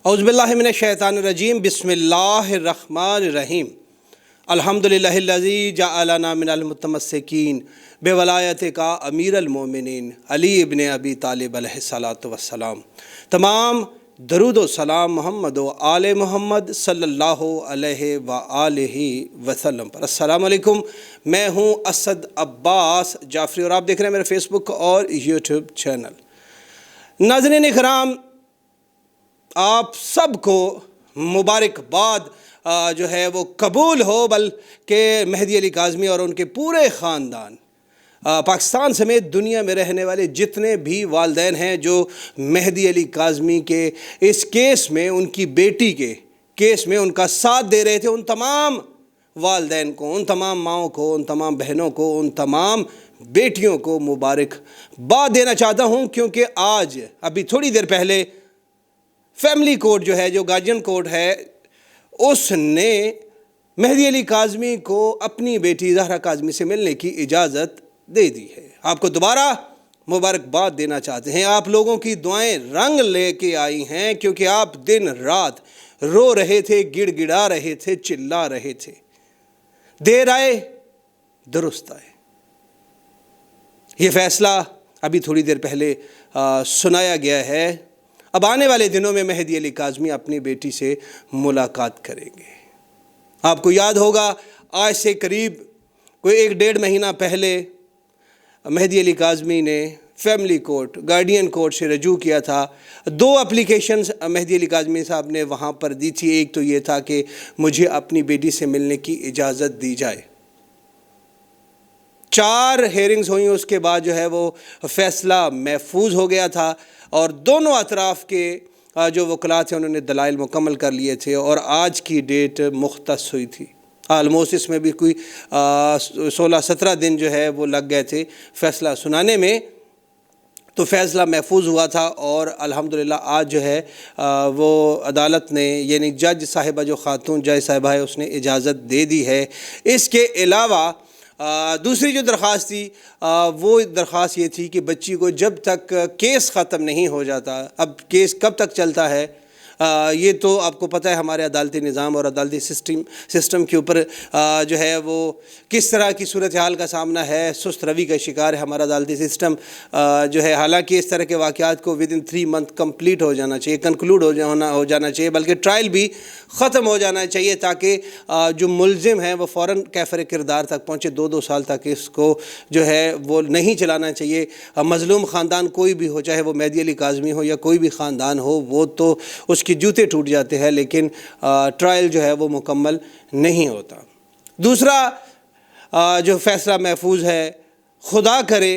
औज़ु बिल्लाहि मिनश शैतानिर रजीम बिस्मिल्लाहिर रहमानिर रहीम अल्हम्दुलिल्लाहिल्लज़ी जअलना मिनल मुतमस्सिकीन बेवलायत का अमीरुल मोमिनीन अली इब्न अबी तालिब अलैहिस्सलातु वस्सलाम। तमाम दरूद व सलाम मोहम्मद व आले मोहम्मद सल्लल्लाहु अलैहि व आलिहि वसल्लम पर। अस्सलाम वालेकुम, मैं हूँ असद अब्बास जाफरी और आप देख रहे हैं मेरे फेसबुक और यूट्यूब चैनल। नाज़रीन इकराम, आप सबको मुबारकबाद जो है वो कबूल हो, बल्कि मेहदी अली काज़मी और उनके पूरे ख़ानदान पाकिस्तान समेत दुनिया में रहने वाले जितने भी वालिदैन हैं जो मेहदी अली काज़मी के इस केस में, उनकी बेटी के केस में उनका साथ दे रहे थे, उन तमाम वालिदैन को, उन तमाम माँओं को, उन तमाम बहनों को, उन तमाम बेटियों को मुबारकबाद देना चाहता हूँ। क्योंकि आज अभी थोड़ी देर पहले फैमिली कोर्ट जो है, जो गार्जियन कोर्ट है, उसने मेहदी अली काज़मी को अपनी बेटी ज़हरा काज़मी से मिलने की इजाज़त दे दी है। आपको दोबारा मुबारकबाद देना चाहते हैं। आप लोगों की दुआएं रंग लेके आई हैं, क्योंकि आप दिन रात रो रहे थे, गिड़गिड़ा रहे थे, चिल्ला रहे थे। देर आए दुरुस्त आए। ये फ़ैसला अभी थोड़ी देर पहले सुनाया गया है। अब आने वाले दिनों में मेहदी अली काज़मी अपनी बेटी से मुलाकात करेंगे। आपको याद होगा, आज से करीब कोई 1-1.5 महीना पहले मेहदी अली काज़मी ने फैमिली कोर्ट, गार्डियन कोर्ट से रजू किया था। 2 एप्लीकेशंस मेहदी अली काज़मी साहब ने वहाँ पर दी थी। एक तो ये था कि मुझे अपनी बेटी से मिलने की इजाज़त दी जाए। 4 हेयरिंग्स हुई, उसके बाद जो है वो फ़ैसला महफूज हो गया था और दोनों अतराफ़ के जो वकला थे उन्होंने दलाइल मुकम्मल कर लिए थे और आज की डेट मुख्तस हुई थी। आलमोस्ट इसमें भी कोई 16-17 दिन जो है वो लग गए थे फ़ैसला सुनाने में। तो फ़ैसला महफूज हुआ था और अल्हम्दुलिल्लाह आज जो है वो अदालत ने, यानी जज साहिबा, जो ख़ातून जज साहिबा है, उसने इजाज़त दे दी है। इसके अलावा दूसरी जो दरख्वास्त थी वो दरख्वास्त ये थी कि बच्ची को जब तक केस ख़त्म नहीं हो जाता, अब केस कब तक चलता है ये तो आपको पता है, हमारे अदालती निज़ाम और अदालती सिस्टम के ऊपर जो है वो किस तरह की सूरत हाल का सामना है, सुस्त रवि का शिकार है हमारा अदालती सिस्टम जो है। हालांकि इस तरह के वाक़यात को विदिन 3 मंथ कंप्लीट हो जाना चाहिए, कंक्लूड हो जाना चाहिए, बल्कि ट्रायल भी ख़त्म हो जाना चाहिए, ताकि जो मुलज़िम हैं वो फ़ौरन कैफ़र किरदार तक पहुँचे। 2-2 साल तक इसको जो है वो नहीं चलाना चाहिए। मज़लूम ख़ानदान कोई भी हो, चाहे वो मेहदी अली काज़मी हो या कोई भी ख़ानदान हो, वो तो उसकी जूते टूट जाते हैं, लेकिन ट्रायल जो है वो मुकम्मल नहीं होता। दूसरा जो फ़ैसला महफूज है, खुदा करे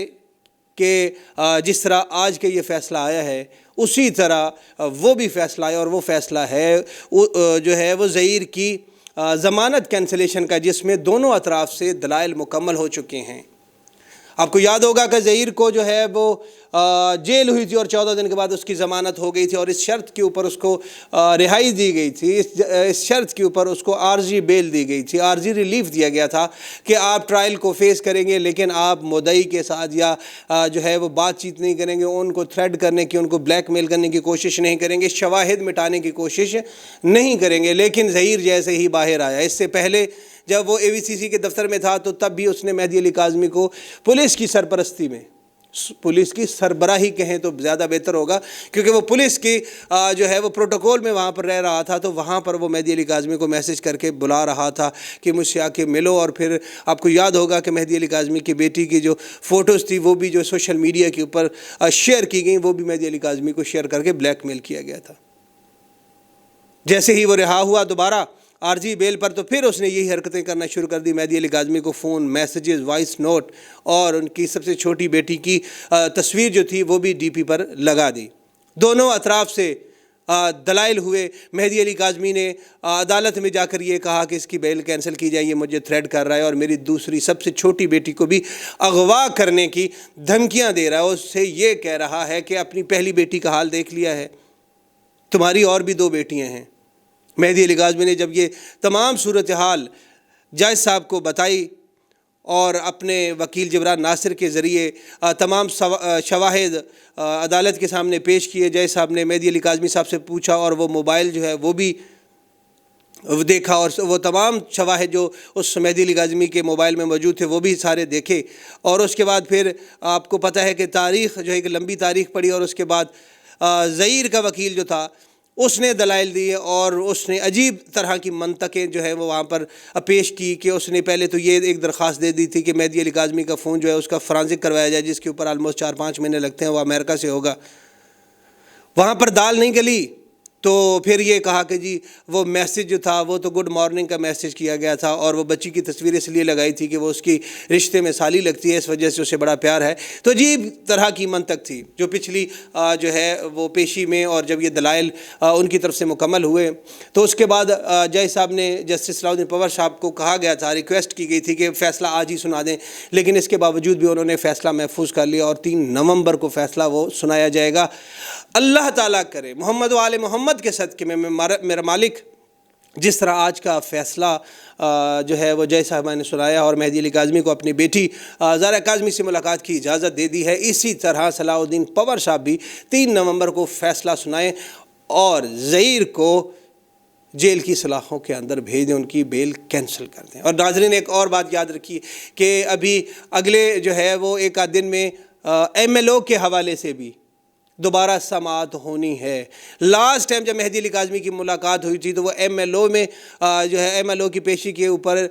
कि जिस तरह आज के ये फ़ैसला आया है उसी तरह वो भी फ़ैसला आया, और वो फ़ैसला है जो है वो ज़हीर की ज़मानत कैंसलेशन का, जिसमें दोनों अतराफ़ से दलाइल मुकम्मल हो चुके हैं। आपको याद होगा कि ज़हीर को जो है वो जेल हुई थी और 14 दिन के बाद उसकी ज़मानत हो गई थी और इस शर्त के ऊपर उसको रिहाई दी गई थी, इस शर्त के ऊपर उसको आर्जी बेल दी गई थी, आर्जी रिलीफ दिया गया था कि आप ट्रायल को फेस करेंगे, लेकिन आप मुद्दई के साथ या जो है वो बातचीत नहीं करेंगे, उनको थ्रेट करने की, उनको ब्लैकमेल करने की कोशिश नहीं करेंगे, शवाहिद मिटाने की कोशिश नहीं करेंगे। लेकिन ज़हीर जैसे ही बाहर आया, इससे पहले जब वो AVCC के दफ्तर में था तो तब भी उसने मेहदी अली काज़मी को पुलिस की सरपरस्ती में, पुलिस की सरबराही कहें तो ज़्यादा बेहतर होगा, क्योंकि वो पुलिस की जो है वो प्रोटोकॉल में वहाँ पर रह रहा था, तो वहाँ पर वो मेहदी अली काज़मी को मैसेज करके बुला रहा था कि मुझसे आके मिलो। और फिर आपको याद होगा कि मेहदी अली काज़मी की बेटी की जो फ़ोटोज़ थी वो भी जो सोशल मीडिया के ऊपर शेयर की गई, वो भी मेहदी अली काज़मी को शेयर करके ब्लैकमेल किया गया था। जैसे ही वो रिहा हुआ दोबारा आर्जी बेल पर, तो फिर उसने यही हरकतें करना शुरू कर दी। मेहदी अली काज़मी को फ़ोन, मैसेजेस, वॉइस नोट और उनकी सबसे छोटी बेटी की तस्वीर जो थी वो भी DP पर लगा दी। दोनों अतराफ़ से दलाइल हुए। मेहदी अली काज़मी ने अदालत में जाकर ये कहा कि इसकी बेल कैंसिल की जाए, ये मुझे थ्रेट कर रहा है और मेरी दूसरी सबसे छोटी बेटी को भी अगवा करने की धमकियाँ दे रहा है। उससे ये कह रहा है कि अपनी पहली बेटी का हाल देख लिया है, तुम्हारी और भी 2 बेटियाँ हैं। मेहदी अली काज़मी ने जब ये तमाम सूरत हाल जज साहब को बताई, اور اپنے وکیل جبران ناصر کے ذریعے تمام شواہد عدالت کے سامنے پیش کیے. جج صاحب نے مہدی علی کاظمی صاحب سے پوچھا اور وہ موبائل جو ہے وہ بھی دیکھا اور وہ تمام شواہد جو اس مہدی علی کاظمی کے موبائل میں موجود تھے وہ بھی سارے دیکھے. اور اس کے بعد پھر آپ کو پتہ ہے کہ تاریخ جو ہے ایک لمبی تاریخ پڑی اور اس کے بعد ظہیر کا وکیل جو تھا اس نے دلائل دیے اور اس نے عجیب طرح کی منطقیں جو ہے وہ وہاں پر پیش کی کہ اس نے پہلے تو یہ ایک درخواست دے دی تھی کہ مہدی علی کاظمی کا فون جو ہے اس کا فرانزک کروایا جائے، جس کے اوپر آلموسٹ 4-5 مہینے لگتے ہیں، وہ امریکہ سے ہوگا. وہاں پر دال نہیں گلی تو پھر یہ کہا کہ جی وہ میسیج جو تھا وہ تو گڈ مارننگ کا میسیج کیا گیا تھا اور وہ بچی کی تصویر اس لیے لگائی تھی کہ وہ اس کی رشتے میں سالی لگتی ہے، اس وجہ سے اسے بڑا پیار ہے. تو عجیب طرح کی منطق تھی جو پچھلی جو ہے وہ پیشی میں، اور جب یہ دلائل ان کی طرف سے مکمل ہوئے تو اس کے بعد جج صاحب نے جسٹس صلاح الدین پنور صاحب کو کہا گیا تھا، ریکویسٹ کی گئی تھی کہ فیصلہ آج ہی سنا دیں، لیکن اس کے باوجود بھی انہوں نے فیصلہ محفوظ کر لیا اور 3 نومبر کو فیصلہ وہ سنایا جائے گا. اللہ تعالیٰ کرے محمد و آل محمد کے صدقے میں میرا مالک جس طرح آج کا فیصلہ جو ہے وہ جج صاحبہ نے سنایا اور مہدی علی کاظمی کو اپنی بیٹی زہرا کاظمی سے ملاقات کی اجازت دے دی ہے، اسی طرح صلاح الدین پنور صاحب بھی 3 نومبر کو فیصلہ سنائیں اور ظہیر کو جیل کی سلاخوں کے اندر بھیج دیں، ان کی بیل کینسل کر دیں. اور ناظرین ایک اور بات یاد رکھیے کہ ابھی اگلے جو ہے وہ 1 آدھ دن میں MLO کے حوالے سے بھی دوبارہ سماعت ہونی ہے. لاسٹ ٹائم جب مہدی علی کاظمی کی ملاقات ہوئی تھی تو وہ MLO میں جو ہے MLO کی پیشی کے اوپر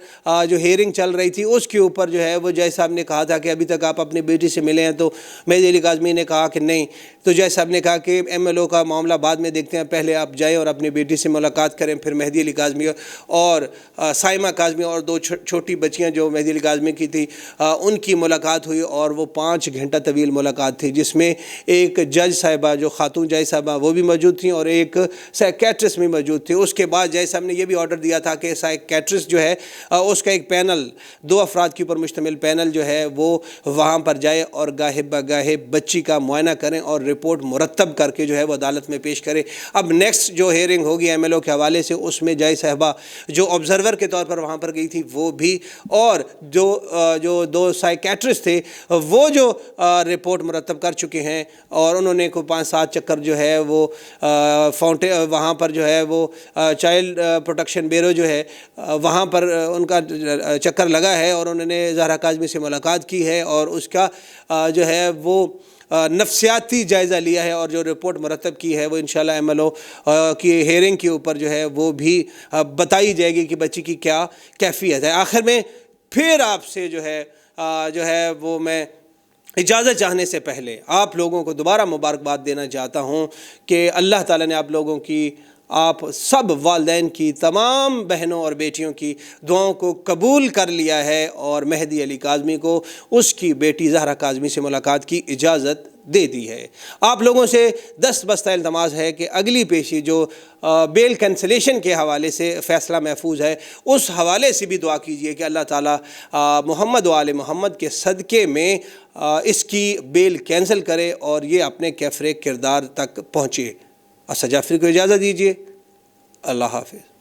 جو ہیئرنگ چل رہی تھی اس کے اوپر جو ہے وہ جج صاحب نے کہا تھا کہ ابھی تک آپ اپنی بیٹی سے ملے ہیں، تو مہدی علی کاظمی نے کہا کہ نہیں. تو جج صاحب نے کہا کہ MLO کا معاملہ بعد میں دیکھتے ہیں، پہلے آپ جائیں اور اپنی بیٹی سے ملاقات کریں. پھر مہدی علی کاظمی اور سائمہ کاظمی اور 2 چھوٹی بچیاں جو مہدی علی کاظمی کی تھی ان کی ملاقات ہوئی اور وہ 5 گھنٹہ طویل ملاقات تھی، جس میں ایک جج صاحبہ جو خاتون جج صاحبہ وہ بھی موجود تھیں اور ایک سائیکیٹرسٹ بھی موجود تھے. اس کے بعد جج صاحب نے یہ بھی آرڈر دیا تھا کہ سائیکیٹرسٹ جو ہے اس کا ایک پینل 2 افراد کے اوپر مشتمل پینل جو ہے وہ وہاں پر جائے اور گاہے بگاہے بچی کا معائنہ کریں اور رپورٹ مرتب کر کے جو ہے وہ عدالت میں پیش کرے. اب نیکسٹ جو ہیئرنگ ہوگی MLO کے حوالے سے اس میں جج صاحبہ جو آبزرور کے طور پر وہاں پر گئی تھی وہ بھی، اور جو 2 سائیکیٹرسٹ تھے وہ جو رپورٹ مرتب کر چکے ہیں اور انہوں نے کو 5-7 چکر جو ہے وہ وہاں پر جو ہے وہ چائلڈ پروٹیکشن بیورو جو ہے وہاں پر ان کا چکر لگا ہے اور انہوں نے زہرا کاظمی سے ملاقات کی ہے اور اس کا جو ہے وہ نفسیاتی جائزہ لیا ہے اور جو رپورٹ مرتب کی ہے وہ انشاءاللہ MLO کی ہیئرنگ کے اوپر جو ہے وہ بھی بتائی جائے گی کہ بچی کی کیا کیفیت ہے. آخر میں پھر آپ سے جو ہے وہ میں اجازت چاہنے سے پہلے آپ لوگوں کو دوبارہ مبارکباد دینا چاہتا ہوں کہ اللہ تعالیٰ نے آپ لوگوں کی، آپ سب والدین کی، تمام بہنوں اور بیٹیوں کی دعاؤں کو قبول کر لیا ہے اور مہدی علی کاظمی کو اس کی بیٹی زہرا کاظمی سے ملاقات کی اجازت دے دی ہے. آپ لوگوں سے دست بستہ التماس ہے کہ اگلی پیشی جو بیل کینسلیشن کے حوالے سے فیصلہ محفوظ ہے اس حوالے سے بھی دعا کیجئے کہ اللہ تعالیٰ محمد و آل محمد کے صدقے میں اس کی بیل کینسل کرے اور یہ اپنے کیفر کردار تک پہنچے. اسد جعفری کو اجازت دیجیے. اللہ حافظ.